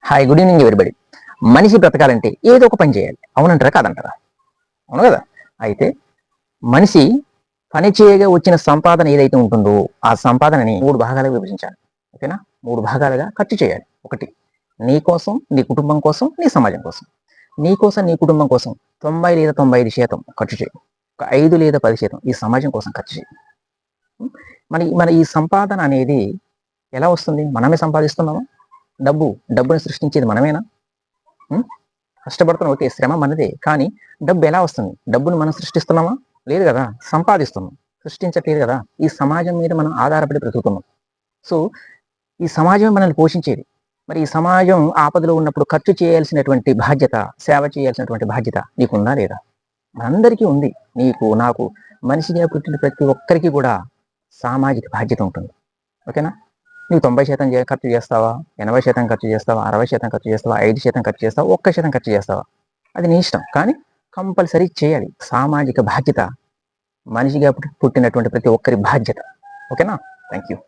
Hi, good evening everybody. మనిషి బ్రతకాలంటే ఏదో ఒక పని చేయాలి. అవునంటారా కాదంటారా? అవును కదా. అయితే మనిషి పని చేయగా వచ్చిన సంపాదన ఏదైతే ఉంటుందో ఆ సంపాదనని 3 భాగాలుగా విభజించాలి. ఓకేనా? 3 భాగాలుగా ఖర్చు చేయాలి. ఒకటి నీ కోసం, నీ కుటుంబం కోసం, నీ సమాజం కోసం. నీ కోసం, నీ కుటుంబం కోసం 90 లేదా 95% ఖర్చు చేయి. ఒక 5 లేదా 10% ఈ సమాజం కోసం ఖర్చు చేయి. మన మన ఈ సంపాదన అనేది ఎలా వస్తుంది? మనమే సంపాదిస్తున్నామా? డబ్బుని సృష్టించేది మనమేనా? కష్టపడుతున్నాం, ఓకే, శ్రమ మనదే. కానీ డబ్బు ఎలా వస్తుంది? డబ్బును మనం సృష్టిస్తున్నామా? లేదు కదా. సంపాదిస్తున్నాం, సృష్టించట్లేదు కదా. ఈ సమాజం మీద మనం ఆధారపడి బ్రతుకుతున్నాం. సో ఈ సమాజం మనల్ని పోషించేది. మరి ఈ సమాజం ఆపదలో ఉన్నప్పుడు ఖర్చు చేయాల్సినటువంటి బాధ్యత, సేవ చేయాల్సినటువంటి బాధ్యత నీకుందా లేదా? మనందరికీ ఉంది. నీకు, నాకు, మనిషిగా పుట్టిన ప్రతి ఒక్కరికి కూడా సామాజిక బాధ్యత ఉంటుంది. ఓకేనా? నువ్వు 90% ఖర్చు చేస్తావా? 80% ఖర్చు చేస్తావా? 60% ఖర్చు చేస్తావా? 5% ఖర్చు చేస్తావా? 1% ఖర్చు చేస్తావా? అది నీ ఇష్టం. కానీ కంపల్సరీ చేయాలి. సామాజిక బాధ్యత మనిషిగా పుట్టినటువంటి ప్రతి ఒక్కరి బాధ్యత. ఓకేనా? Thank you.